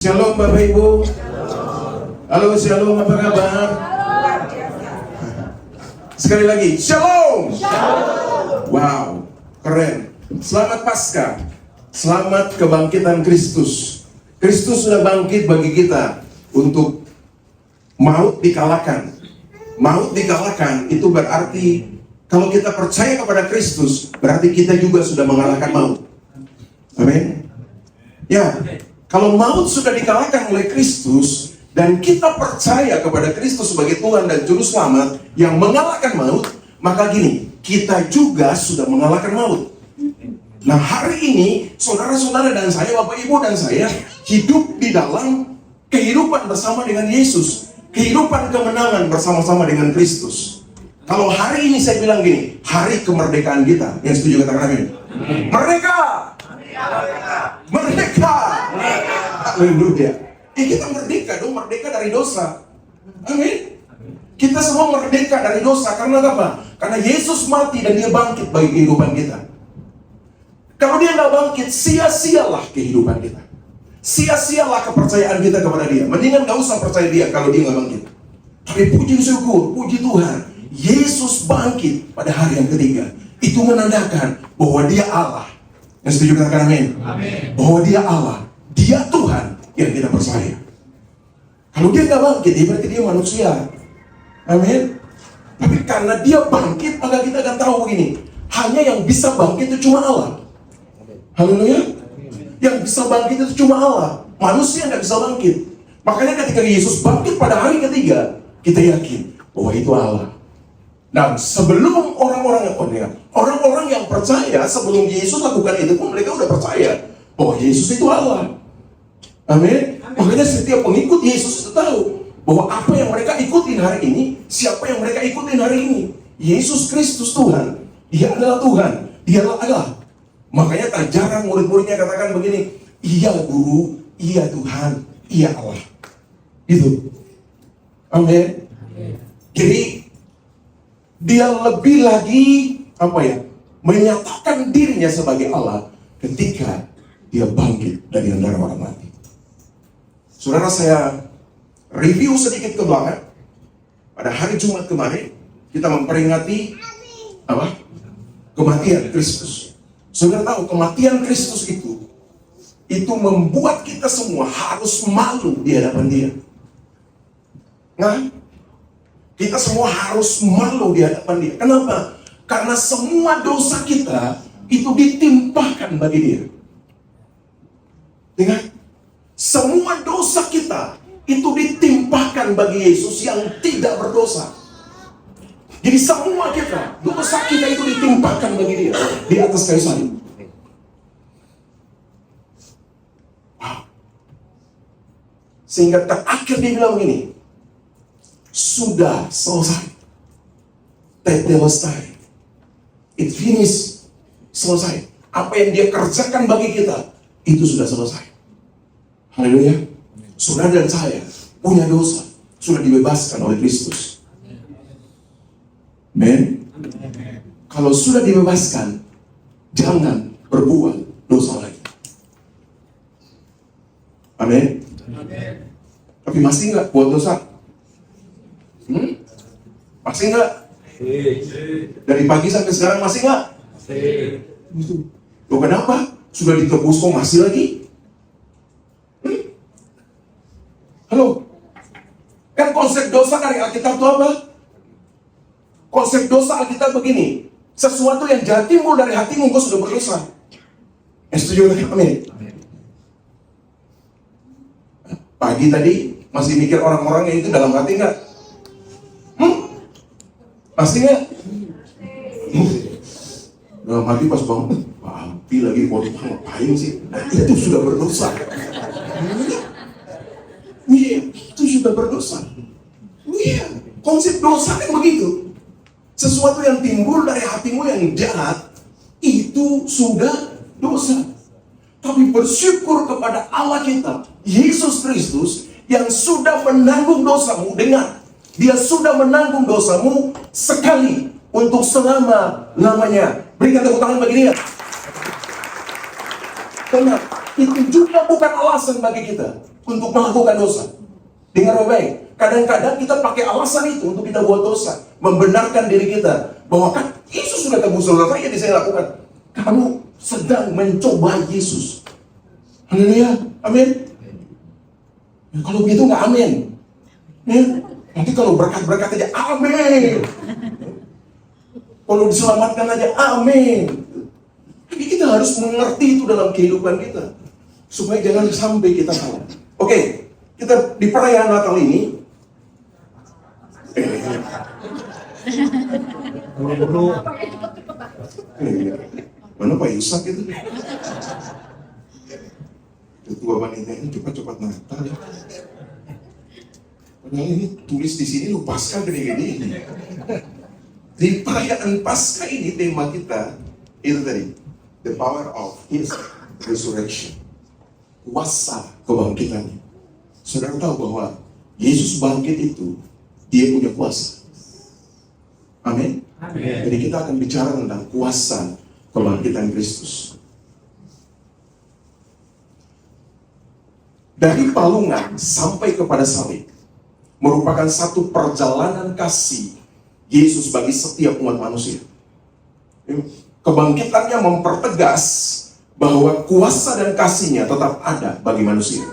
Shalom Bapak Ibu. Halo Shalom, apa kabar? Sekali lagi Shalom. Wow, keren. Selamat Paskah. Selamat kebangkitan Kristus. Kristus sudah bangkit bagi kita untuk maut dikalahkan. Maut dikalahkan itu berarti kalau kita percaya kepada Kristus, berarti kita juga sudah mengalahkan maut. Amin. Ya. Kalau maut sudah dikalahkan oleh Kristus dan kita percaya kepada Kristus sebagai Tuhan dan Juru Selamat yang mengalahkan maut, maka gini, kita juga sudah mengalahkan maut. Nah, hari ini saudara-saudara dan saya, Bapak Ibu dan saya hidup di dalam kehidupan bersama dengan Yesus, kehidupan kemenangan bersama-sama dengan Kristus. Kalau hari ini saya bilang gini, hari kemerdekaan kita, yang setuju katakan amin. Merdeka! Merdeka! Haleluya. Kita merdeka dong, merdeka dari dosa. Amin. Kita semua merdeka dari dosa karena apa? Karena Yesus mati dan dia bangkit bagi kehidupan kita. Kalau dia nggak bangkit, sia-sialah kehidupan kita. Sia-sialah kepercayaan kita kepada dia. Mendingan nggak usah percaya dia kalau dia nggak bangkit. Tapi puji syukur, puji Tuhan, Yesus bangkit pada hari yang ketiga. Itu menandakan bahwa dia Allah. Yang setuju katakan amin. Bahwa dia Allah, dia Tuhan yang kita percaya. Kalau dia nggak bangkit, berarti dia manusia. Amin. Tapi karena dia bangkit, maka kita akan tahu begini, hanya yang bisa bangkit itu cuma Allah. Haleluya. Yang bisa bangkit itu cuma Allah. Manusia nggak bisa bangkit. Makanya ketika Yesus bangkit pada hari ketiga, kita yakin bahwa itu Allah. Dan sebelum orang-orang yang percaya, sebelum Yesus lakukan itu pun mereka udah percaya bahwa Yesus itu Allah. Amin. Makanya setiap pengikut Yesus itu tahu bahwa apa yang mereka ikutin hari ini, siapa yang mereka ikutin hari ini, Yesus Kristus Tuhan. Dia adalah Tuhan, dia adalah Allah. Makanya tak jarang murid-muridnya katakan begini, iya Guru, iya Tuhan, iya Allah. Gitu. Amin. Jadi dia lebih lagi menyatakan dirinya sebagai Allah ketika dia bangkit dari antara orang mati. Saudara, saya review sedikit ke belakang. Pada hari Jumat kemarin kita memperingati kematian Kristus. Saudara tahu kematian Kristus itu membuat kita semua harus malu di hadapan Dia. Nah, kita semua harus malu di hadapan Dia. Kenapa? Karena semua dosa kita itu ditimpakan bagi Dia. Dengar? Semua dosa kita itu ditimpakan bagi Yesus yang tidak berdosa. Jadi semua kita, dosa kita itu ditimpakan bagi Dia di atas kayu salib. Wow. Sehingga terakhir dia bilang begini, sudah selesai. Tetelestai. It finished. Selesai. Apa yang dia kerjakan bagi kita, itu sudah selesai. Haleluya. Saudara dan saya punya dosa, sudah dibebaskan oleh Kristus. Amen. Kalau sudah dibebaskan, jangan berbuat dosa lagi. Amin. Tapi masih nggak buat dosa? Masih nggak? Dari pagi sampai sekarang masih nggak? Loh, kenapa? Sudah ditebus kok masih lagi? Halo? Kan konsep dosa dari Alkitab itu apa? Konsep dosa Alkitab begini, sesuatu yang jahat timbul dari hatimu, engkau sudah berdosa. Yang setuju dengan amin? Pagi tadi masih mikir orang-orang yang itu dalam hati nggak? Pasti nggak? Dalam hati pas bangun, Api lagi ngapain sih? Itu sudah berdosa. Iya, itu sudah berdosa. Iya, konsep dosa kan begitu. Sesuatu yang timbul dari hatimu yang jahat, itu sudah dosa. Tapi bersyukur kepada Allah kita, Yesus Kristus, yang sudah menanggung dosamu. Dengar, Dia sudah menanggung dosamu sekali untuk selama-lamanya. Berikan tepuk tangan bagi Dia. Benar. Itu juga bukan alasan bagi kita untuk melakukan dosa. Dengar baik, kadang-kadang kita pakai alasan itu untuk kita buat dosa, membenarkan diri kita bahwa kan Yesus sudah tebus dosa saya, jadi saya lakukan. Kamu sedang mencoba Yesus. Haleluya, amin. Ya, kalau begitu nggak amin. Ya, nanti kalau berkat-berkat aja, amin. Kalau diselamatkan aja, amin. Tapi kita harus mengerti itu dalam kehidupan kita, supaya jangan sampai kita salah. Oke, kita di perayaan Natal ini, mana Pak Yusak itu? Ketua wanita ini cepat-cepat Natal ya. Padahal ini tulis di sini lu Paskah gede-gede ini. Di perayaan Paskah ini tema kita itu tadi, the power of His resurrection, kuasa kebangkitannya. Saudara tahu bahwa Yesus bangkit itu dia punya kuasa. Amin. Jadi kita akan bicara tentang kuasa kebangkitan Kristus. Dari palungan sampai kepada salib merupakan satu perjalanan kasih Yesus bagi setiap umat manusia. Kebangkitannya mempertegas bahwa kuasa dan kasihnya tetap ada bagi manusia.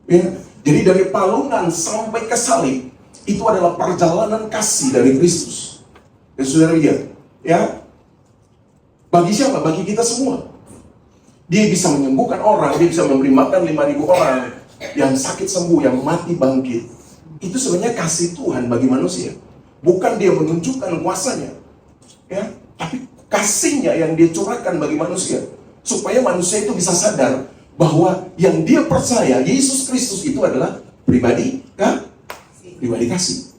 Ya, jadi dari palungan sampai ke salib itu adalah perjalanan kasih dari Kristus. Dan saudara lihat, ya, bagi siapa? Bagi kita semua. Dia bisa menyembuhkan orang, dia bisa memberi makan 5.000 orang, yang sakit sembuh, yang mati bangkit. Itu sebenarnya kasih Tuhan bagi manusia. Bukan dia menunjukkan kuasanya, ya, tapi kasihnya yang dia curahkan bagi manusia, supaya manusia itu bisa sadar bahwa yang dia percaya Yesus Kristus itu adalah pribadi kasih.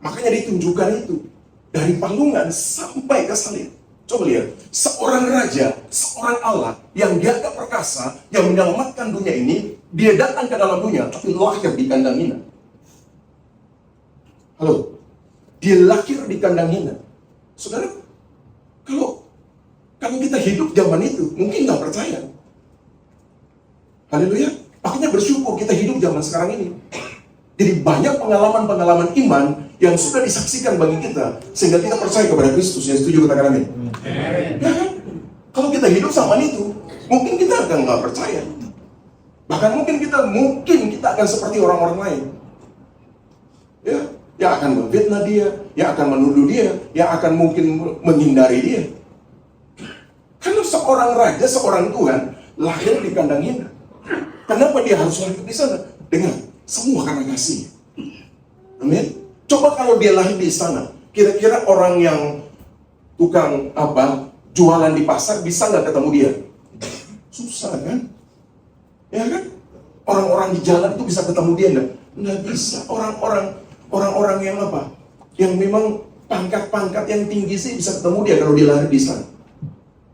Makanya ditunjukkan itu dari palungan sampai ke salib. Coba lihat, seorang raja, seorang Allah yang dianggap perkasa, yang menyelamatkan dunia ini, dia datang ke dalam dunia, tapi lahir di kandang hina. Halo? Dia lahir di kandang hina. Saudara, kalau kita hidup zaman itu, mungkin nggak percaya. Haleluya. Makanya bersyukur kita hidup zaman sekarang ini. Jadi banyak pengalaman-pengalaman iman yang sudah disaksikan bagi kita, sehingga kita percaya kepada Kristus. Yang setuju katakan amin. Ya kan? Kalau kita hidup zaman itu, mungkin kita akan nggak percaya. Bahkan mungkin kita akan seperti orang-orang lain. Ya, yang akan memfitnah dia, yang akan menuduh dia, yang akan mungkin menghindari dia. Karena seorang raja, seorang Tuhan lahir di kandang hina. Kenapa dia harus lahir di sana? Dengan semua karena kasih. Amin. Coba kalau dia lahir di istana, kira-kira orang yang tukang jualan di pasar bisa nggak ketemu dia? Susah kan? Ya kan? Orang-orang di jalan itu bisa ketemu dia nggak bisa. Orang-orang yang yang memang pangkat-pangkat yang tinggi sih bisa ketemu dia kalau dia lahir di sana.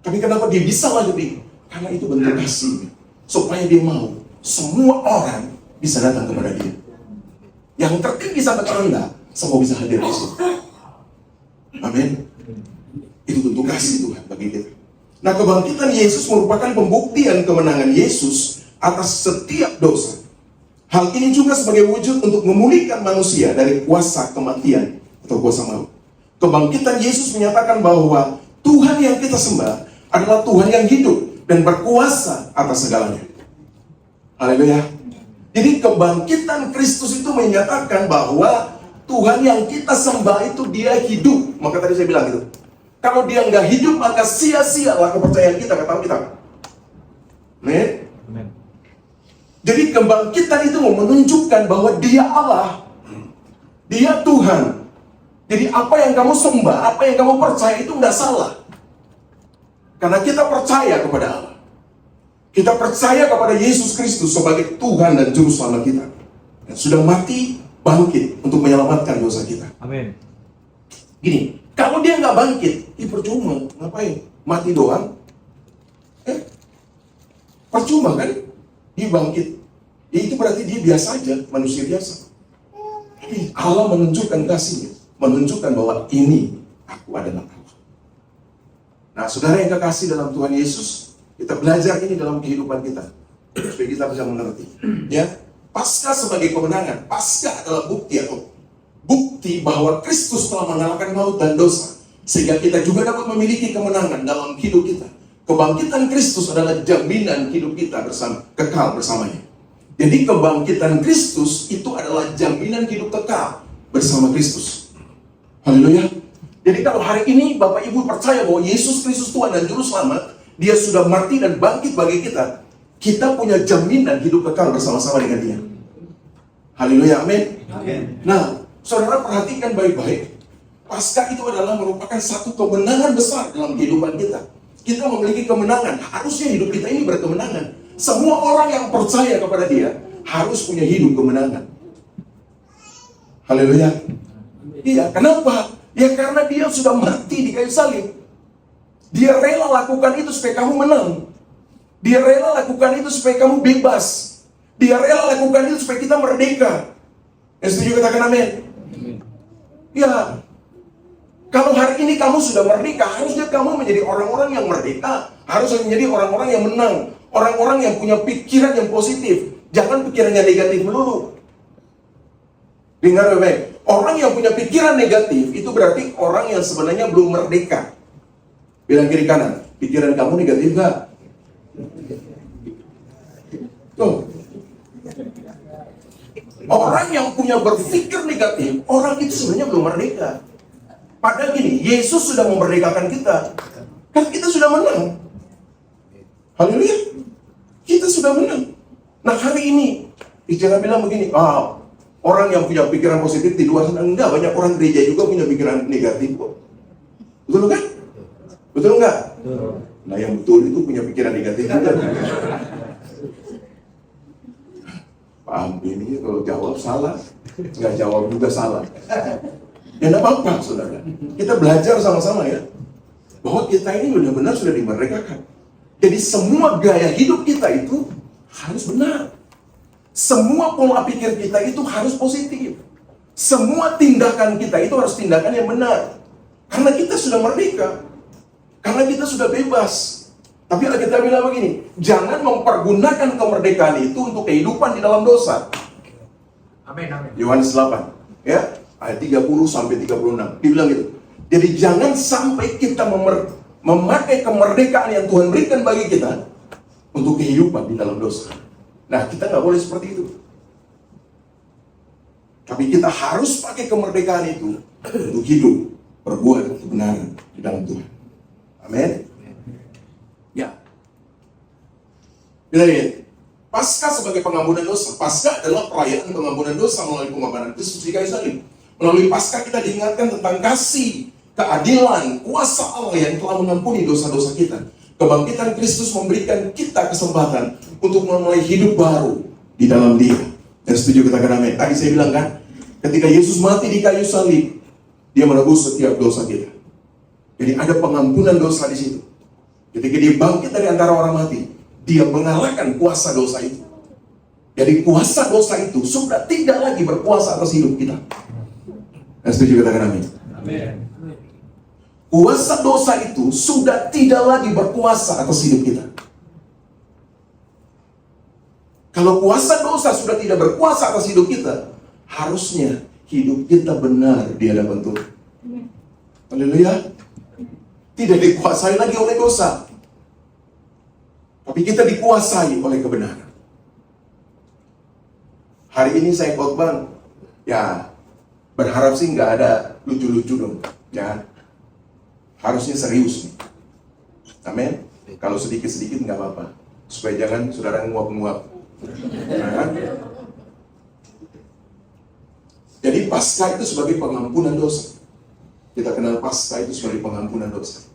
Tapi kenapa dia bisa lahir di? Karena itu bentuk kasih, supaya dia mau semua orang bisa datang kepada dia. Yang tertinggi sampai terendah, semua bisa hadir di situ. Amin. Itu bentuk kasih Tuhan bagi kita. Nah, kebangkitan Yesus merupakan pembuktian kemenangan Yesus atas setiap dosa. Hal ini juga sebagai wujud untuk memulihkan manusia dari kuasa kematian atau kuasa maut. Kebangkitan Yesus menyatakan bahwa Tuhan yang kita sembah adalah Tuhan yang hidup dan berkuasa atas segalanya. Haleluya. Jadi kebangkitan Kristus itu menyatakan bahwa Tuhan yang kita sembah itu dia hidup. Maka tadi saya bilang gitu. Kalau dia nggak hidup, maka sia-sialah kepercayaan kita, kata kita. Amin. Jadi kebangkitan itu menunjukkan bahwa dia Allah. Dia Tuhan. Jadi apa yang kamu sembah, apa yang kamu percaya itu nggak salah. Karena kita percaya kepada Allah. Kita percaya kepada Yesus Kristus sebagai Tuhan dan Juru Selamat kita. Dan sudah mati, bangkit untuk menyelamatkan dosa kita. Amin. Gini, kalau dia nggak bangkit, percuma. Ngapain? Mati doang. Percuma kan? Dia bangkit. Ya, itu berarti dia biasa aja, manusia biasa. Tapi Allah menunjukkan kasihnya. Menunjukkan bahwa ini aku adalah Allah. Nah, saudara yang kekasih dalam Tuhan Yesus, Kita belajar ini dalam kehidupan kita supaya kita bisa mengerti. Ya, Paskah sebagai kemenangan. Paskah adalah bukti atau bukti bahwa Kristus telah mengalahkan maut dan dosa, sehingga kita juga dapat memiliki kemenangan dalam hidup kita. Kebangkitan Kristus adalah jaminan hidup kita kekal bersamanya. Jadi kebangkitan Kristus itu adalah jaminan hidup kekal bersama Kristus. Haleluya. Jadi kalau hari ini Bapak Ibu percaya bahwa Yesus Kristus Tuhan dan Juru Selamat, Dia sudah mati dan bangkit bagi kita, kita punya jaminan hidup kekal bersama-sama dengan Dia. Haleluya, amin. Nah, saudara perhatikan baik-baik. Paskah itu adalah merupakan satu kemenangan besar dalam kehidupan kita. Kita memiliki kemenangan. Harusnya hidup kita ini berkemenangan. Semua orang yang percaya kepada Dia harus punya hidup kemenangan. Haleluya. Iya, kenapa? Ya karena Dia sudah mati di kayu salib. Dia rela lakukan itu supaya kamu menang. Dia rela lakukan itu supaya kamu bebas. Dia rela lakukan itu supaya kita merdeka. Yang setuju katakan amin. Ya, kalau hari ini kamu sudah merdeka, harusnya kamu menjadi orang-orang yang merdeka. Harusnya menjadi orang-orang yang menang. Orang-orang yang punya pikiran yang positif. Jangan pikiran yang negatif melulu. Dengar baik-baik. Orang yang punya pikiran negatif itu berarti orang yang sebenarnya belum merdeka. Bilang kiri kanan, pikiran kamu negatif gak? Tuh. Orang yang punya berpikir negatif, orang itu sebenarnya belum merdeka. Padahal gini, Yesus sudah memerdekakan kita. Kan kita sudah menang. Haleluya. Kita sudah menang. Nah hari ini, jangan bilang begini, orang yang punya pikiran positif di luar sana. Enggak, banyak orang gereja juga punya pikiran negatif kok. Betul kan? Betul enggak? Nah yang betul itu punya pikiran negatif juga. Paham ini kalau jawab salah, nggak jawab juga salah. Ya enggak apa-apa saudara. Kita belajar sama-sama ya. Bahwa kita ini benar-benar sudah dimerdekakan. Jadi semua gaya hidup kita itu harus benar. Semua pola pikir kita itu harus positif. Semua tindakan kita itu harus tindakan yang benar. Karena kita sudah merdeka. Karena kita sudah bebas. Tapi kita bilang begini, jangan mempergunakan kemerdekaan itu untuk kehidupan di dalam dosa. Amin, amin. Yohanes 8, ya, ayat 30 sampai 36. Dibilang gitu. Jadi jangan sampai kita memakai kemerdekaan yang Tuhan berikan bagi kita untuk kehidupan di dalam dosa. Nah, kita nggak boleh seperti itu. Tapi kita harus pakai kemerdekaan itu untuk hidup, berbuat kebenaran di dalam Tuhan. Amin. Ya. Kita lihat, Paskah sebagai pengampunan dosa. Paskah adalah perayaan pengampunan dosa melalui pengorbanan Kristus di kayu salib. Melalui Paskah kita diingatkan tentang kasih, keadilan, kuasa Allah yang telah mengampuni dosa-dosa kita. Kebangkitan Kristus memberikan kita kesempatan untuk memulai hidup baru di dalam Dia. Dan setuju katakan amin. Tadi saya bilang kan, ketika Yesus mati di kayu salib, Dia menebus setiap dosa kita. Jadi ada pengampunan dosa di situ. Ketika Dia bangkit dari antara orang mati, Dia mengalahkan kuasa dosa itu. Jadi kuasa dosa itu sudah tidak lagi berkuasa atas hidup kita. Dan setuju katakan amin. Amin. Kuasa dosa itu sudah tidak lagi berkuasa atas hidup kita. Kalau kuasa dosa sudah tidak berkuasa atas hidup kita, harusnya hidup kita benar di hadapan Tuhan. Haleluya. Tidak dikuasai lagi oleh dosa, tapi kita dikuasai oleh kebenaran. Hari ini saya khotbah, ya berharap sih nggak ada lucu-lucu dong, ya. Harusnya serius nih. Amin. Kalau sedikit-sedikit nggak apa-apa, supaya jangan saudara nguap-nguap. Nah, jadi Paskah itu sebagai pengampunan dosa. Kita kenal Paskah itu sebagai pengampunan dosa.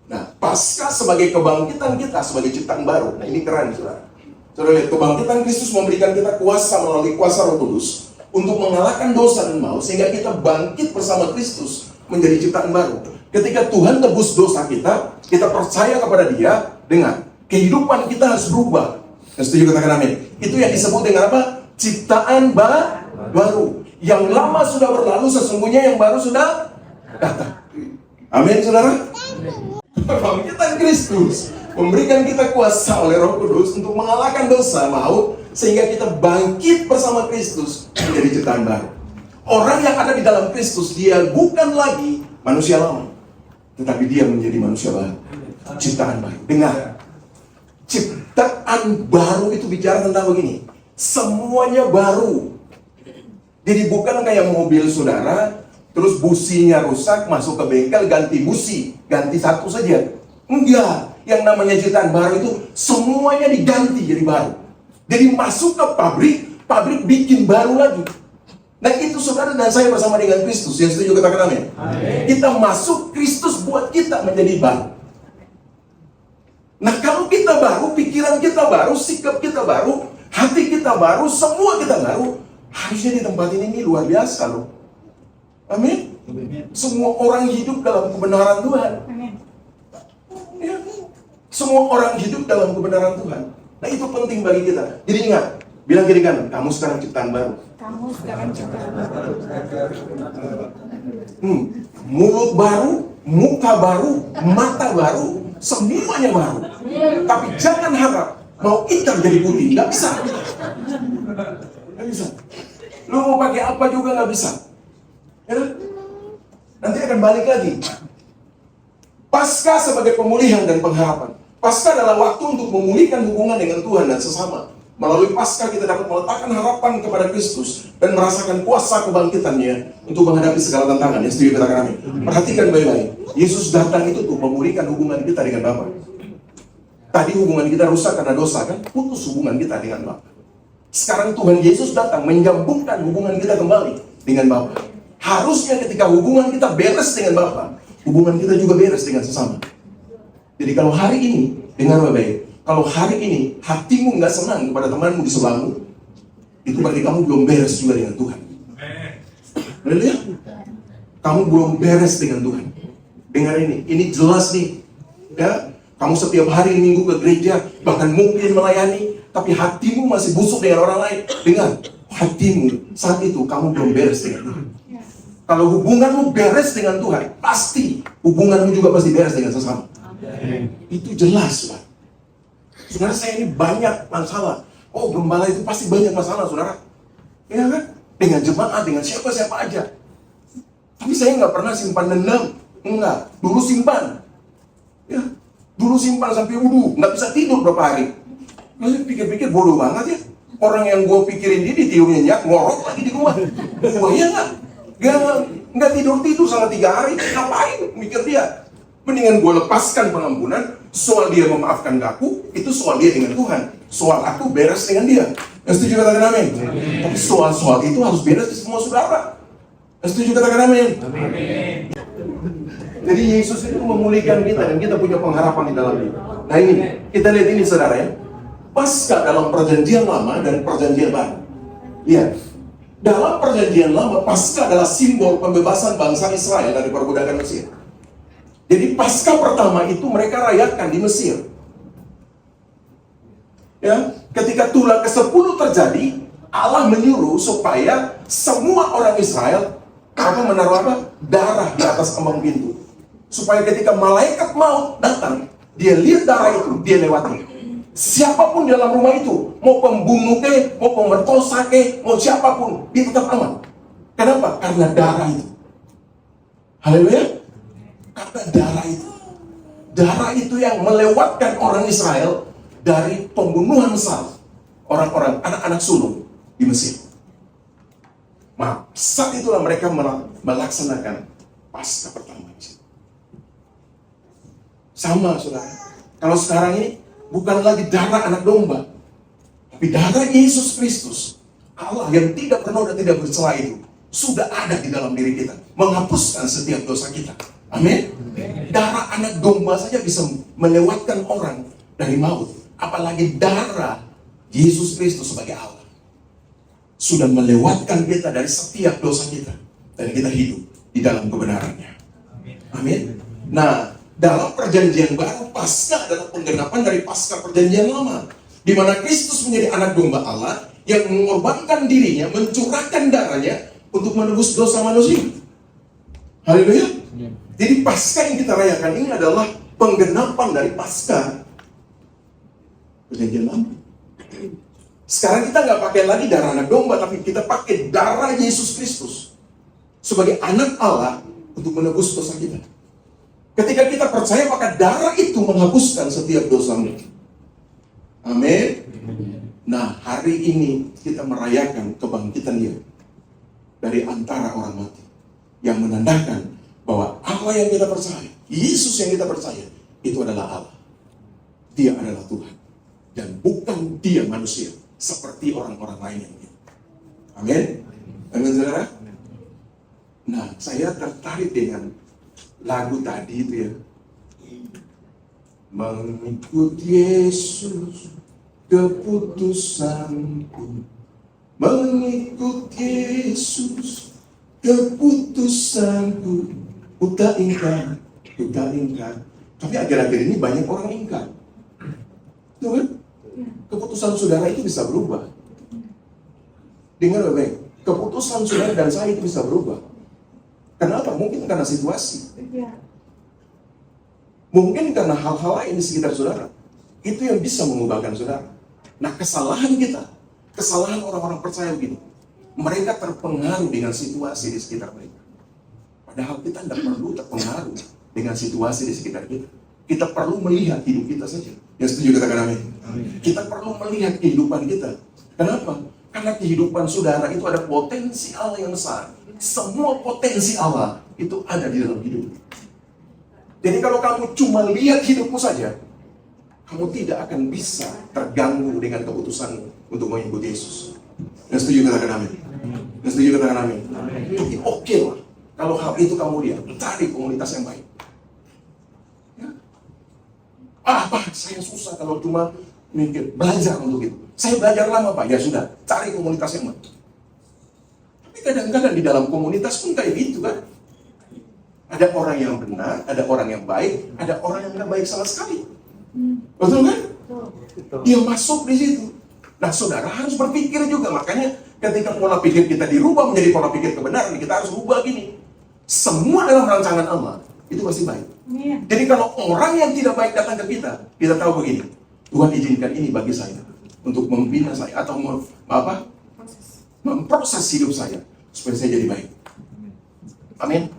Nah, Paskah sebagai kebangkitan kita sebagai ciptaan baru. Nah, ini keren, saudara. Saudara lihat, kebangkitan Kristus memberikan kita kuasa melalui kuasa Roh Kudus untuk mengalahkan dosa dan maut, sehingga kita bangkit bersama Kristus menjadi ciptaan baru. Ketika Tuhan tebus dosa kita, kita percaya kepada Dia, dengan kehidupan kita harus berubah. Dan setuju katakan amin. Itu yang disebut dengan apa? Ciptaan baru. Yang lama sudah berlalu, sesungguhnya yang baru sudah datang. Amin, saudara. Kebangkitan Kristus memberikan kita kuasa oleh Roh Kudus untuk mengalahkan dosa, maut, sehingga kita bangkit bersama Kristus menjadi ciptaan baru. Orang yang ada di dalam Kristus, dia bukan lagi manusia lama, tetapi dia menjadi manusia baru, ciptaan baru. Dengar, ciptaan baru itu bicara tentang begini, semuanya baru. Jadi bukan kayak mobil saudara, terus businya rusak, masuk ke bengkel, ganti busi, ganti satu saja. Enggak, yang namanya ciptaan baru itu semuanya diganti jadi baru. Jadi masuk ke pabrik bikin baru lagi. Nah itu saudara dan saya bersama dengan Kristus. Yang setuju katakan amin. Kita masuk, Kristus buat kita menjadi baru. Nah kalau kita baru, pikiran kita baru, sikap kita baru, hati kita baru, semua kita baru, harusnya di tempat ini luar biasa loh. Amin. Semua orang hidup dalam kebenaran Tuhan. Ya. Semua orang hidup dalam kebenaran Tuhan. Nah itu penting bagi kita. Jadi ingat, bilang kiri kanan, kamu sekarang ciptaan baru. Kamu sekarang ciptaan baru. Mulut baru, muka baru, mata baru, semuanya baru. Tapi jangan harap mau hitam jadi putih, nggak bisa. Nggak bisa. Lu mau pakai apa juga nggak bisa. Ya? Nanti akan balik lagi. Pasca sebagai pemulihan dan pengharapan. Pasca adalah waktu untuk memulihkan hubungan dengan Tuhan dan sesama. Melalui Pasca kita dapat meletakkan harapan kepada Kristus dan merasakan kuasa kebangkitannya untuk menghadapi segala tantangan. Yang setuju katakan amin. Perhatikan baik-baik. Yesus datang itu untuk memulihkan hubungan kita dengan Bapa. Tadi hubungan kita rusak karena dosa kan? Putus hubungan kita dengan Bapa. Sekarang Tuhan Yesus datang menyambungkan hubungan kita kembali dengan Bapa. Harusnya ketika hubungan kita beres dengan Bapa, hubungan kita juga beres dengan sesama. Jadi kalau hari ini, dengar baik-baik, kalau hari ini hatimu nggak senang kepada temanmu di sebelahmu, itu berarti kamu belum beres juga dengan Tuhan. Haleluya. Kamu belum beres dengan Tuhan. Dengar ini jelas nih. Ya, kamu setiap hari minggu ke gereja, bahkan mungkin melayani, tapi hatimu masih busuk dengan orang lain. Dengar, hatimu saat itu kamu belum beres dengan Tuhan. Kalau hubunganmu beres dengan Tuhan, pasti hubunganmu juga pasti beres dengan sesama. Itu jelas, Pak. Saudara, saya ini banyak masalah. Oh, gembala itu pasti banyak masalah, saudara. Ya kan? Dengan jemaat, dengan siapa-siapa aja. Tapi saya nggak pernah simpan dendam. Enggak. Dulu simpan. Ya. Dulu simpan sampai wudu. Nggak bisa tidur berapa hari. Lalu pikir-pikir bodoh banget ya. Orang yang gue pikirin dia ditiupnya nyak, ngorok lagi di rumah. Bahaya nggak? Nggak tidur sama 3 hari. Ngapain mikir dia? Mendingan gue lepaskan pengampunan. Soal dia memaafkan aku, itu soal dia dengan Tuhan. Soal aku beres dengan dia. Yang setuju katakan amin. Tapi soal-soal itu harus beres di semua saudara. Yang setuju katakan amin. Jadi Yesus itu memulihkan kita dan kita punya pengharapan di dalam dia. Nah ini, kita lihat ini saudara ya. Pasca dalam perjanjian lama dan perjanjian baru. Lihat. Dalam perjanjian lama, Pasca adalah simbol pembebasan bangsa Israel dari perbudakan Mesir. Jadi Pasca pertama itu mereka rayakan di Mesir. Ya, ketika tulah ke-10 terjadi, Allah menyuruh supaya semua orang Israel menaruh darah di atas ambang pintu. Supaya ketika malaikat maut datang, dia lihat darah itu, dia lewati. Siapapun di dalam rumah itu, mau pembunuh ke, mau pemerkosa ke, mau siapapun, dia tetap aman. Kenapa? Karena darah itu. Haleluya. Karena darah itu. Darah itu yang melewatkan orang Israel dari pembunuhan massal orang-orang, anak-anak sulung di Mesir. Nah, saat itulah mereka melaksanakan Pasca pertama. Sama, saudara. Kalau sekarang ini bukan lagi darah anak domba, tapi darah Yesus Kristus, Allah yang tidak penuh dan tidak bercela itu, sudah ada di dalam diri kita, menghapuskan setiap dosa kita. Amin. Darah anak domba saja bisa melewatkan orang dari maut, apalagi darah Yesus Kristus sebagai Allah sudah melewatkan kita dari setiap dosa kita, dan kita hidup di dalam kebenarannya. Amin. Nah, dalam perjanjian baru, Pasca adalah penggenapan dari Pasca perjanjian lama, di mana Kristus menjadi anak domba Allah yang mengorbankan dirinya, mencurahkan darahnya untuk menebus dosa manusia. Haleluya. Jadi Pasca yang kita rayakan ini adalah penggenapan dari Pasca Perjanjian lama. Sekarang kita nggak pakai lagi darah anak domba, tapi kita pakai darah Yesus Kristus sebagai anak Allah untuk menebus dosa kita. Ketika kita percaya, maka darah itu menghapuskan setiap dosamu. Amin. Nah, hari ini kita merayakan kebangkitan Dia dari antara orang mati, yang menandakan bahwa Allah yang kita percaya, Yesus yang kita percaya, itu adalah Allah. Dia adalah Tuhan, dan bukan Dia manusia seperti orang-orang lain yang lain. Amin. Amin, saudara. Nah, saya tertarik dengan lagu tadi itu ya. Mengikut Yesus keputusanku, mengikut Yesus keputusanku, ku tak ingkar. Tapi akhir-akhir ini banyak orang ingkar. Tuh kan? Keputusan saudara itu bisa berubah. Dengar baik, keputusan saudara dan saya itu bisa berubah. Kenapa? Mungkin karena situasi. Mungkin karena hal-hal lain di sekitar saudara. Itu yang bisa mengubahkan saudara. Nah, kesalahan kita, kesalahan orang-orang percaya begini, mereka terpengaruh dengan situasi di sekitar mereka. Padahal kita tidak perlu terpengaruh dengan situasi di sekitar kita. Kita perlu melihat hidup kita saja. Yang setuju katakan amin. Kita perlu melihat kehidupan kita. Kenapa? Karena kehidupan saudara itu ada potensi Allah yang besar. Semua potensi Allah itu ada di dalam hidup. Jadi kalau kamu cuma lihat hidupmu saja, kamu tidak akan bisa terganggu dengan keputusanmu untuk mengikuti Yesus. Yang setuju katakan amin. Yang setuju katakan amin. Jadi oke lah, kalau hal itu kamu lihat, cari komunitas yang baik. Ya. Pak, saya susah kalau cuma mikir, belajar untuk itu. Saya belajar lama Pak, ya sudah, cari komunitas yang baik. Tapi kadang-kadang di dalam komunitas pun kayak gitu kan. Ada orang yang benar, ada orang yang baik, ada orang yang tidak baik sama sekali. Betul kan? Dia masuk di situ. Nah, saudara harus berpikir juga. Makanya ketika pola pikir kita dirubah menjadi pola pikir kebenaran, kita harus rubah gini. Semua dalam rancangan Allah itu pasti baik. Jadi kalau orang yang tidak baik datang ke kita tahu begini. Tuhan izinkan ini bagi saya untuk membina saya atau memproses hidup saya supaya saya jadi baik. Amin.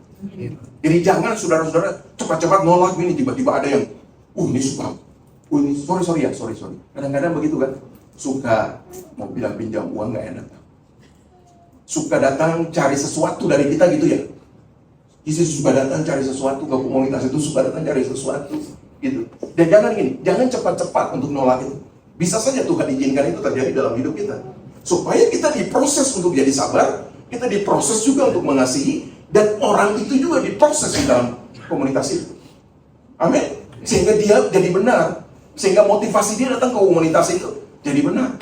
Jadi jangan saudara-saudara cepat-cepat nolak ini, tiba-tiba ada yang ini suka. Ini sorry. Kadang-kadang begitu kan. Suka mau bilang pinjam uang nggak enak. Suka datang cari sesuatu dari kita gitu ya. Yesus suka datang cari sesuatu ke komunitas itu, suka datang cari sesuatu gitu. Dan jangan gini, jangan cepat-cepat untuk nolak itu. Bisa saja Tuhan izinkan itu terjadi dalam hidup kita. Supaya kita diproses untuk jadi sabar, kita diproses juga untuk mengasihi, dan orang itu juga diproses di dalam komunitas itu. Amin. Sehingga dia jadi benar. Sehingga motivasi dia datang ke komunitas itu jadi benar.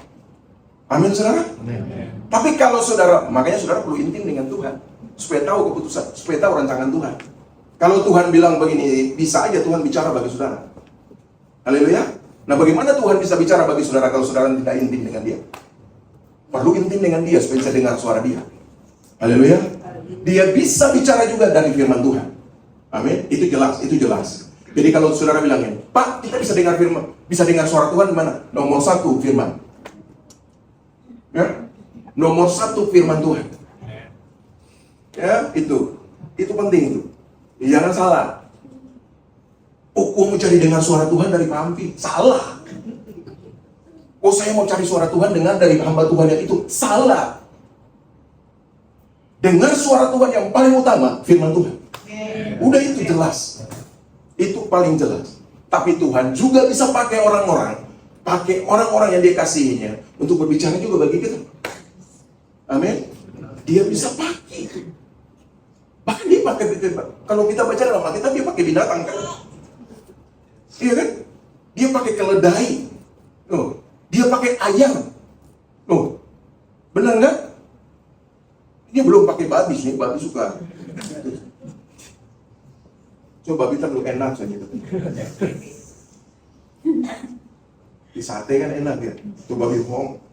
Amin, saudara? Amin. Tapi kalau saudara, makanya saudara perlu intim dengan Tuhan. Supaya tahu keputusan, supaya tahu rancangan Tuhan. Kalau Tuhan bilang begini, bisa aja Tuhan bicara bagi saudara. Haleluya. Nah, bagaimana Tuhan bisa bicara bagi saudara kalau saudara tidak intim dengan dia? Perlu intim dengan dia supaya bisa dengar suara dia. Haleluya. Dia bisa bicara juga dari firman Tuhan. Amin. Itu jelas. Jadi kalau saudara bilangin, Pak, kita bisa dengar firman, bisa dengar suara Tuhan di mana? Nomor 1 firman. Ya? Nomor 1 firman Tuhan. Ya, itu penting itu. Jangan salah. Gua mau cari dengar suara Tuhan dari Pak Ampi. Salah. Saya mau cari suara Tuhan dengar dari hamba Tuhan yang itu. Salah. Dengar suara Tuhan yang paling utama, firman Tuhan. Udah itu jelas. Itu paling jelas. Tapi Tuhan juga bisa pakai orang-orang yang dia kasihinya untuk berbicara juga bagi kita. Amin. Dia bisa pakai itu. Bahkan dia pakai, kalau kita baca dalam Alkitab, dia pakai binatang kan? Iya kan? Dia pakai keledai. Dia pakai ayam. Benar nggak? Dia belum pakai babi sih, babi suka. Coba babi terlalu enak saja. Di sate kan enak ya. Coba babi hong.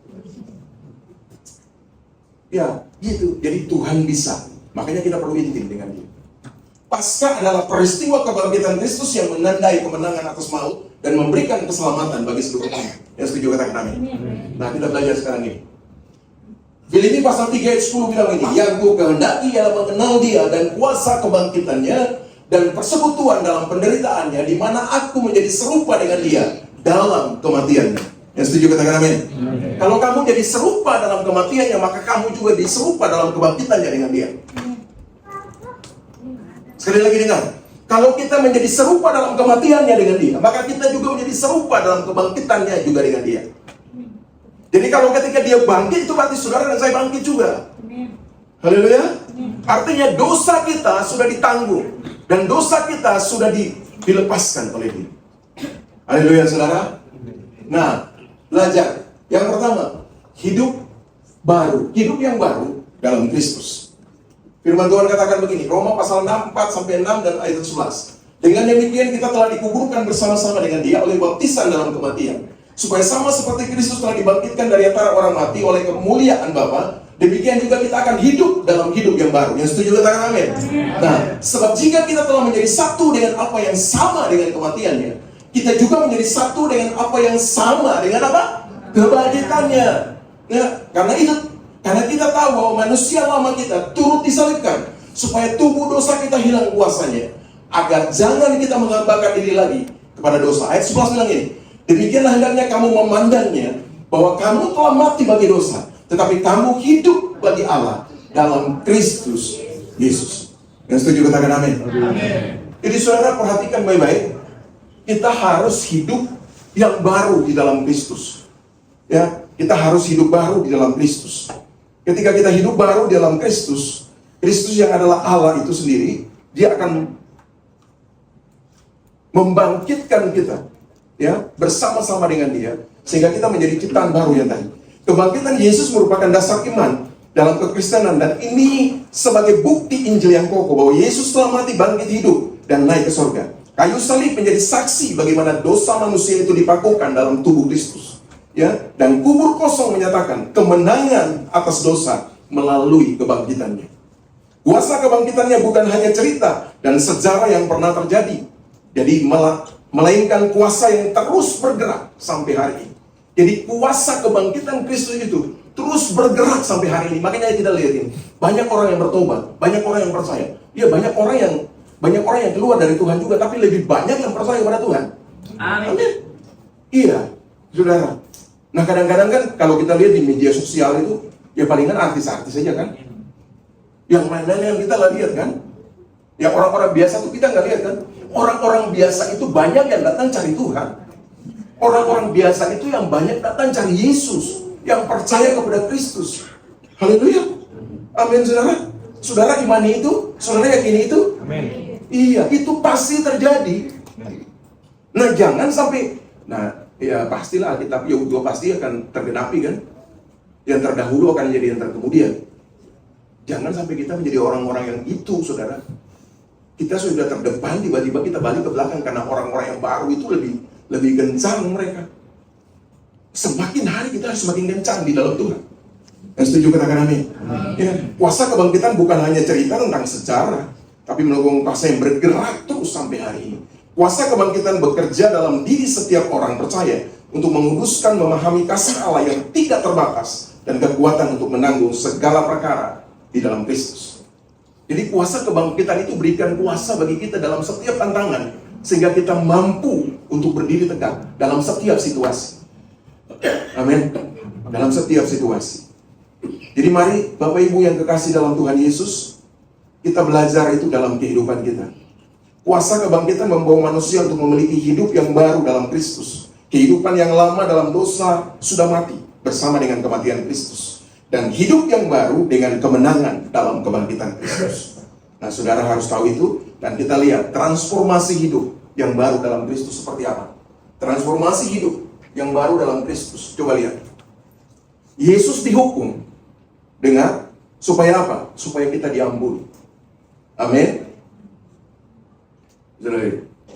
Ya, gitu. Jadi Tuhan bisa. Makanya kita perlu intim dengan dia. Paskah adalah peristiwa kebangkitan Kristus yang menandai kemenangan atas maut dan memberikan keselamatan bagi seluruh umat. Yang setuju katakan amin. Nah, kita belajar sekarang ini. Filipi pasal 3 ayat 10 bilang ini, yang ku kehendaki ialah mengenal dia dan kuasa kebangkitannya dan persekutuan dalam penderitaannya, di mana aku menjadi serupa dengan dia dalam kematiannya. Yang setuju katakan amin. Kalau kamu jadi serupa dalam kematiannya, maka kamu juga diserupa dalam kebangkitannya dengan dia. Sekali lagi dengar, kalau kita menjadi serupa dalam kematiannya dengan dia, maka kita juga menjadi serupa dalam kebangkitannya juga dengan dia. Jadi kalau ketika dia bangkit, itu berarti saudara dan saya bangkit juga. Haleluya. Artinya dosa kita sudah ditanggung dan dosa kita sudah dilepaskan oleh dia. Haleluya saudara. Nah, belajar. Yang pertama, hidup baru. Hidup yang baru dalam Kristus. Firman Tuhan katakan begini, Roma pasal 6, 4-6 dan ayat 11. Dengan demikian kita telah dikuburkan bersama-sama dengan dia oleh baptisan dalam kematian, supaya sama seperti Kristus telah dibangkitkan dari antara orang mati oleh kemuliaan Bapa, demikian juga kita akan hidup dalam hidup yang baru. Yang setuju katakan amin. Nah, sebab jika kita telah menjadi satu dengan apa yang sama dengan kematiannya, kita juga menjadi satu dengan apa yang sama dengan apa? Kebangkitannya. Ya, karena kita tahu bahwa manusia lama kita turut disalibkan, supaya tubuh dosa kita hilang kuasanya, agar jangan kita menghambakan diri lagi kepada dosa. Ayat 11 bilang ini, demikianlah hendaknya kamu memandangnya, bahwa kamu telah mati bagi dosa, tetapi kamu hidup bagi Allah dalam Kristus Yesus. Yang setuju katakan amin. Jadi saudara perhatikan baik-baik, kita harus hidup yang baru di dalam Kristus. Ya, kita harus hidup baru di dalam Kristus. Ketika kita hidup baru di dalam Kristus, Kristus yang adalah Allah itu sendiri, dia akan membangkitkan kita, ya, bersama-sama dengan dia, sehingga kita menjadi ciptaan baru yang tadi. Kebangkitan Yesus merupakan dasar iman dalam kekristenan, dan ini sebagai bukti Injil yang kokoh bahwa Yesus telah mati, bangkit, hidup, dan naik ke surga. Kayu salib menjadi saksi bagaimana dosa manusia itu dipakukan dalam tubuh Kristus. Ya, dan kubur kosong menyatakan kemenangan atas dosa melalui kebangkitannya. Kuasa kebangkitannya bukan hanya cerita dan sejarah yang pernah terjadi, jadi melainkan kuasa yang terus bergerak sampai hari ini. Jadi kuasa kebangkitan Kristus itu terus bergerak sampai hari ini. Makanya kita lihat ini, banyak orang yang bertobat, banyak orang yang percaya. Ya, banyak orang yang keluar dari Tuhan juga, tapi lebih banyak yang percaya kepada Tuhan. Amin. Iya, saudara. Nah, kadang-kadang kan kalau kita lihat di media sosial itu, ya palingan artis-artis saja kan. Yang mana yang kita lihat kan. Ya orang-orang biasa itu kita nggak lihat kan. Orang-orang biasa itu banyak yang datang cari Tuhan. Orang-orang biasa itu yang banyak datang cari Yesus, yang percaya kepada Kristus. Haleluya. Amin, saudara. Saudara imani itu, saudara yakini itu. Amin. Iya, itu pasti terjadi. Nah, jangan sampai, ya pastilah Alkitab juga pasti akan tergenapi kan. Yang terdahulu akan jadi yang terkemudian. Jangan sampai kita menjadi orang-orang yang itu, saudara. Kita sudah terdepan, tiba-tiba kita balik ke belakang karena orang-orang yang baru itu lebih kencang mereka. Semakin hari kita harus semakin kencang di dalam Tuhan. Yang setuju katakan amin. Ya, kuasa kebangkitan bukan hanya cerita tentang sejarah, tapi merupakan kuasa yang bergerak terus sampai hari ini. Kuasa kebangkitan bekerja dalam diri setiap orang percaya untuk menguduskan, memahami kasih Allah yang tidak terbatas dan kekuatan untuk menanggung segala perkara di dalam Kristus. Jadi kuasa kebangkitan itu berikan kuasa bagi kita dalam setiap tantangan, sehingga kita mampu untuk berdiri tegak dalam setiap situasi. Amin. Dalam setiap situasi. Jadi mari Bapak Ibu yang kekasih dalam Tuhan Yesus, kita belajar itu dalam kehidupan kita. Kuasa kebangkitan membawa manusia untuk memiliki hidup yang baru dalam Kristus. Kehidupan yang lama dalam dosa sudah mati bersama dengan kematian Kristus. Dan hidup yang baru dengan kemenangan dalam kebangkitan Kristus. Nah, saudara harus tahu itu. Dan kita lihat transformasi hidup yang baru dalam Kristus seperti apa. Transformasi hidup yang baru dalam Kristus. Coba lihat. Yesus dihukum. Dengar. Supaya apa? Supaya kita diampuni. Amin.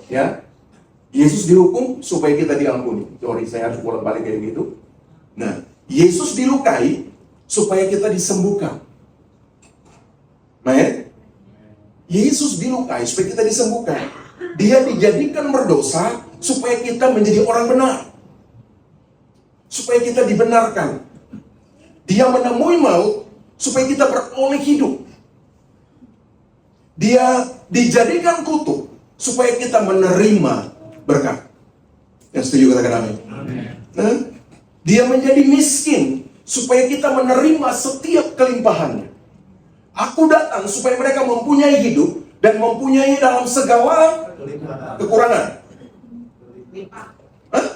Ya, Yesus dihukum supaya kita diampuni. Sorry, saya harus bolak balik kayak gitu. Nah, Yesus dilukai supaya kita disembuhkan. Nah, Yesus dilukai supaya kita disembuhkan. Dia dijadikan berdosa supaya kita menjadi orang benar. supaya kita dibenarkan. Dia menemui maut supaya kita beroleh hidup. Dia dijadikan kutuk supaya kita menerima berkat. Yang setuju katakan amin. Nah, dia menjadi miskin supaya kita menerima setiap kelimpahannya. Aku datang supaya mereka mempunyai hidup dan mempunyai dalam segala kekurangan. Hah?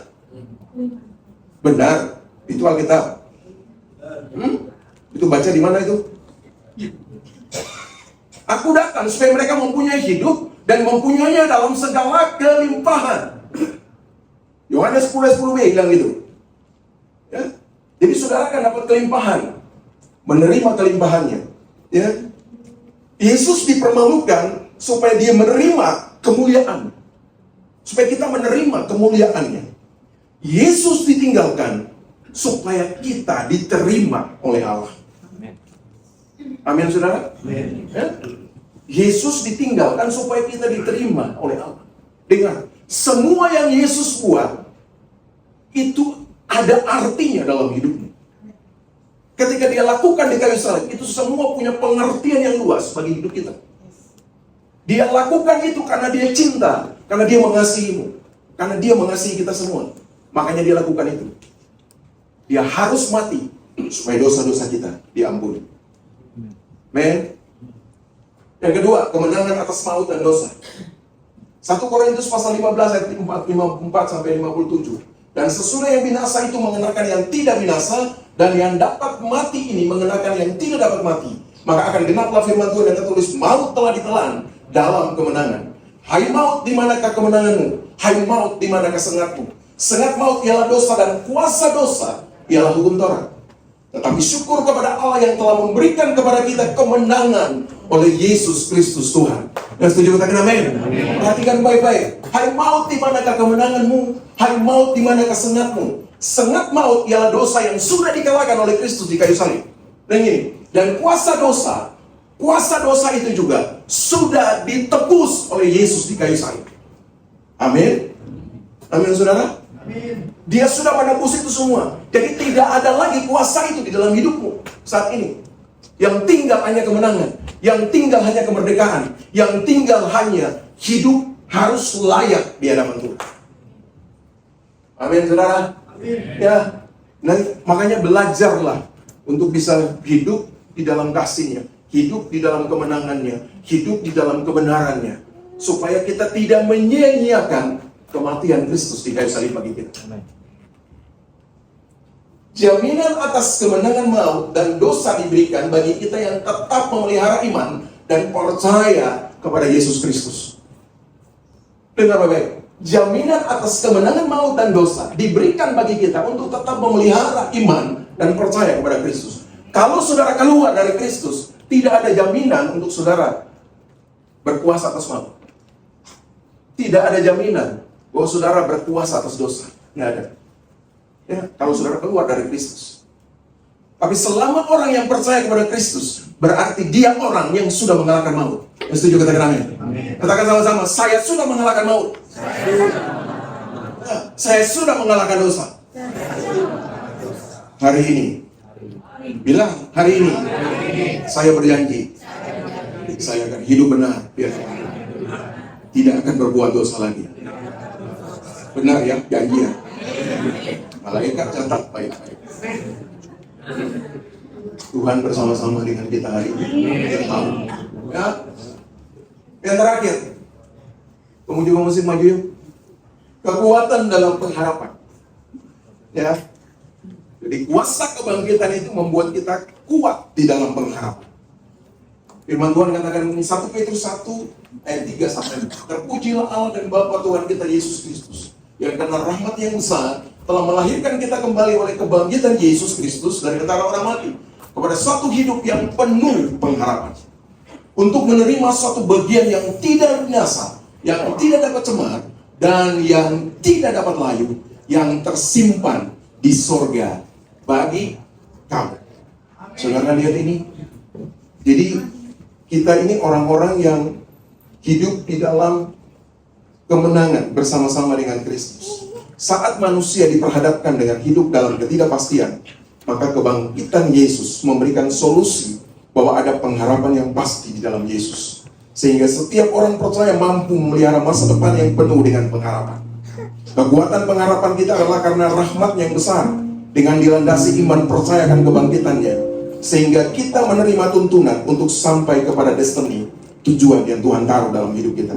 Benar, itu Alkitab. Itu baca di mana itu? Aku datang supaya mereka mempunyai hidup dan mempunyainya dalam segala kelimpahan. Yohanes 10:10b bilang gitu. Ya? Jadi saudara akan dapat kelimpahan, menerima kelimpahannya. Ya? Yesus dipermalukan supaya dia menerima kemuliaan, supaya kita menerima kemuliaannya. Yesus ditinggalkan supaya kita diterima oleh Allah. Amin, saudara. Ya? Yesus ditinggalkan supaya kita diterima oleh Allah. Dengar, semua yang Yesus buat itu ada artinya dalam hidupnya. Ketika dia lakukan di kayu salib, itu semua punya pengertian yang luas bagi hidup kita. Dia lakukan itu karena dia cinta, karena dia mengasihimu, karena dia mengasihi kita semua. Makanya dia lakukan itu. Dia harus mati supaya dosa-dosa kita diampuni. Men. Yang kedua, kemenangan atas maut dan dosa. 1 Korintus pasal 15 ayat 54 sampai 57. Dan sesudah yang binasa itu mengenakan yang tidak binasa, dan yang dapat mati ini mengenakan yang tidak dapat mati. Maka akan genaplah firman Tuhan yang tertulis, maut telah ditelan dalam kemenangan. Hai maut, di manakah kemenanganmu? Hai maut, di manakah sengatmu? Sengat maut ialah dosa, dan kuasa dosa ialah hukum Taurat. Tetapi syukur kepada Allah yang telah memberikan kepada kita kemenangan oleh Yesus Kristus Tuhan. Dan setuju katakan amin. Perhatikan baik-baik. Hai maut, di manakah kemenanganmu? Hai maut, di manakah sengatmu? Sengat maut ialah dosa yang sudah dikalahkan oleh Kristus di kayu salib. Dan ini, dan kuasa dosa itu juga sudah ditebus oleh Yesus di kayu salib. Amin. Amin, saudara. Dia sudah menebus itu semua. Jadi tidak ada lagi kuasa itu di dalam hidupmu saat ini. Yang tinggal hanya kemenangan, yang tinggal hanya kemerdekaan, yang tinggal hanya hidup harus layak di hadapan Tuhan. Amin, saudara. Ya, nah, makanya belajarlah untuk bisa hidup di dalam kasih-Nya, hidup di dalam kemenangannya, hidup di dalam kebenarannya, supaya kita tidak menyia-nyiakan kematian Kristus di kayu salib bagi kita. Jaminan atas kemenangan maut dan dosa diberikan bagi kita yang tetap memelihara iman dan percaya kepada Yesus Kristus. Dengar baik-baik. Jaminan atas kemenangan maut dan dosa diberikan bagi kita untuk tetap memelihara iman dan percaya kepada Kristus. Kalau saudara keluar dari Kristus, tidak ada jaminan untuk saudara berkuasa atas maut. Tidak ada jaminan bahwa saudara berkuasa atas dosa. Tidak ada. Ya, kalau saudara keluar dari Kristus. Tapi selama orang yang percaya kepada Kristus, berarti dia orang yang sudah mengalahkan maut. Yang setuju katakan amin. Katakan sama-sama, saya sudah mengalahkan maut. Saya sudah mengalahkan dosa. Hari ini. Bilang, hari ini. Saya berjanji. Saya akan hidup benar. Tidak akan berbuat dosa lagi. Benar ya, janji ya. Malaikat catat baik-baik. Tuhan bersama-sama dengan kita hari ini. Ya. Yang terakhir, pemuji-pemuji maju yuk. Kekuatan dalam pengharapan. Ya. Jadi kuasa kebangkitan itu membuat kita kuat di dalam pengharapan. Firman Tuhan katakan ini 1 Petrus 1 ayat 3 sampai 4. Terpujilah Allah dan Bapa Tuhan kita Yesus Kristus, yang karena rahmat yang besar telah melahirkan kita kembali oleh kebangkitan Yesus Kristus dari antara orang mati kepada suatu hidup yang penuh pengharapan, untuk menerima suatu bagian yang tidak binasa, yang tidak dapat cemar, dan yang tidak dapat layu, yang tersimpan di sorga bagi kamu. Saudara lihat ini. Jadi kita ini orang-orang yang hidup di dalam kemenangan bersama-sama dengan Kristus. saat manusia diperhadapkan dengan hidup dalam ketidakpastian, maka kebangkitan Yesus memberikan solusi bahwa ada pengharapan yang pasti di dalam Yesus. Sehingga setiap orang percaya mampu memelihara masa depan yang penuh dengan pengharapan. Kekuatan pengharapan kita adalah karena rahmat yang besar, dengan dilandasi iman percaya akan kebangkitannya, sehingga kita menerima tuntunan untuk sampai kepada destiny, tujuan yang Tuhan taruh dalam hidup kita.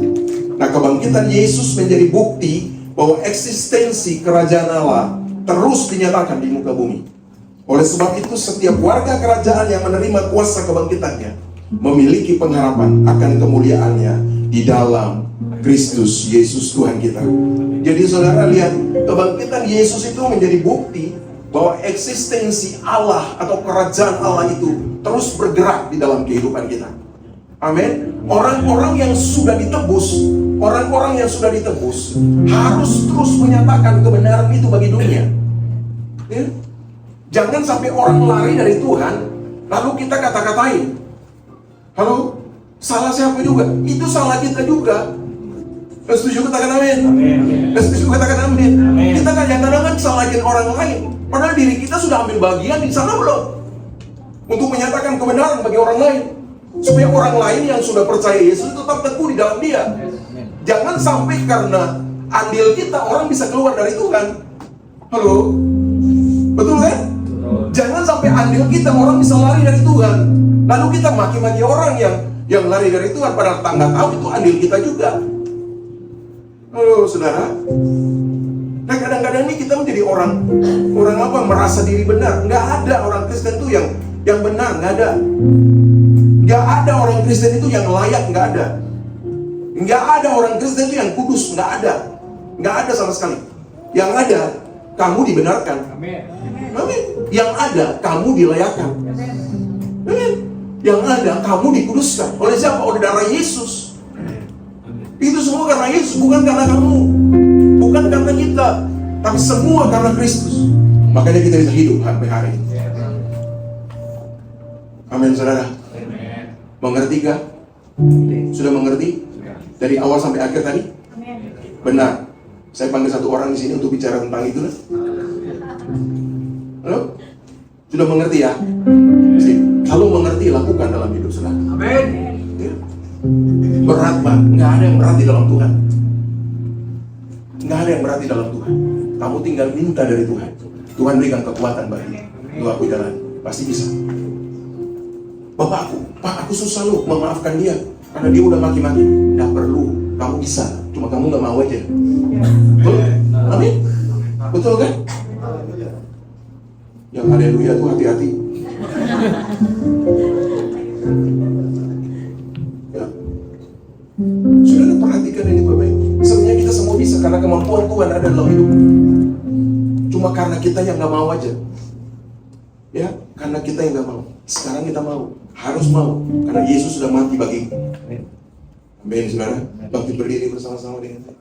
Nah, kebangkitan Yesus menjadi bukti bahwa eksistensi kerajaan Allah terus dinyatakan di muka bumi. Oleh sebab itu, setiap warga kerajaan yang menerima kuasa kebangkitannya memiliki pengharapan akan kemuliaannya di dalam Kristus Yesus Tuhan kita. Jadi saudara lihat, kebangkitan Yesus itu menjadi bukti bahwa eksistensi Allah atau kerajaan Allah itu terus bergerak di dalam kehidupan kita. Amin. Orang-orang yang sudah ditebus, harus terus menyatakan kebenaran itu bagi dunia. Ya? Jangan sampai orang lari dari Tuhan, lalu kita kata-katain. Halo, salah siapa juga? Itu salah kita juga. Setuju katakan amin. Setuju katakan amin. Kita kadang-kadang salahin orang lain, padahal diri kita sudah ambil bagian di sana belum? Untuk menyatakan kebenaran bagi orang lain, supaya orang lain yang sudah percaya Yesus tetap teguh di dalam Dia. Jangan sampai karena andil kita orang bisa keluar dari Tuhan. Halo, betul kan? Jangan sampai andil kita orang bisa lari dari Tuhan, lalu kita maki-maki orang yang lari dari Tuhan, padahal nggak tahu itu andil kita juga. Halo saudara. Nah, kadang-kadang ini kita menjadi orang apa? Merasa diri benar. Nggak ada orang Kristen itu yang benar, nggak ada. Nggak ada orang Kristen itu yang layak, nggak ada. Nggak ada orang Kristen itu yang kudus, nggak ada. Nggak ada sama sekali. Yang ada, kamu dibenarkan. Amin. Yang ada, kamu dilayakkan. Amin. Yang ada, kamu dikuduskan. Oleh siapa? Oleh darah Yesus. Itu semua karena Yesus, bukan karena kamu, bukan karena kita, tapi semua karena Kristus. Makanya kita bisa hidup sampai hari ini. Amin saudara. Mengerti kah? Sudah mengerti? Dari awal sampai akhir tadi? Benar. Saya panggil satu orang di sini untuk bicara tentang itu. Halo? Sudah mengerti ya? Kalau mengerti, lakukan dalam hidup saudara. Amin. Berat Pak, nggak ada yang berat di dalam Tuhan. Nggak ada yang berat di dalam Tuhan. Kamu tinggal minta dari Tuhan. Tuhan berikan kekuatan bagi doaku jalan. Pasti bisa. Pak, aku susah loh memaafkan dia karena dia udah maki-maki. Nggak perlu, kamu bisa. Cuma kamu nggak mau aja. Betul? Amin? Betul kan? Yang haleluya tuh hati-hati. Sudah perhatikan ini Bapak-Ibu. Sebenarnya kita semua bisa karena kemampuan Tuhan ada dalam hidup. Cuma karena kita yang nggak mau aja. Ya, karena kita yang nggak mau. Sekarang kita mau, harus mau, karena Yesus sudah mati bagi. Amin, saudara. Bangkit berdiri bersama-sama dengan saya.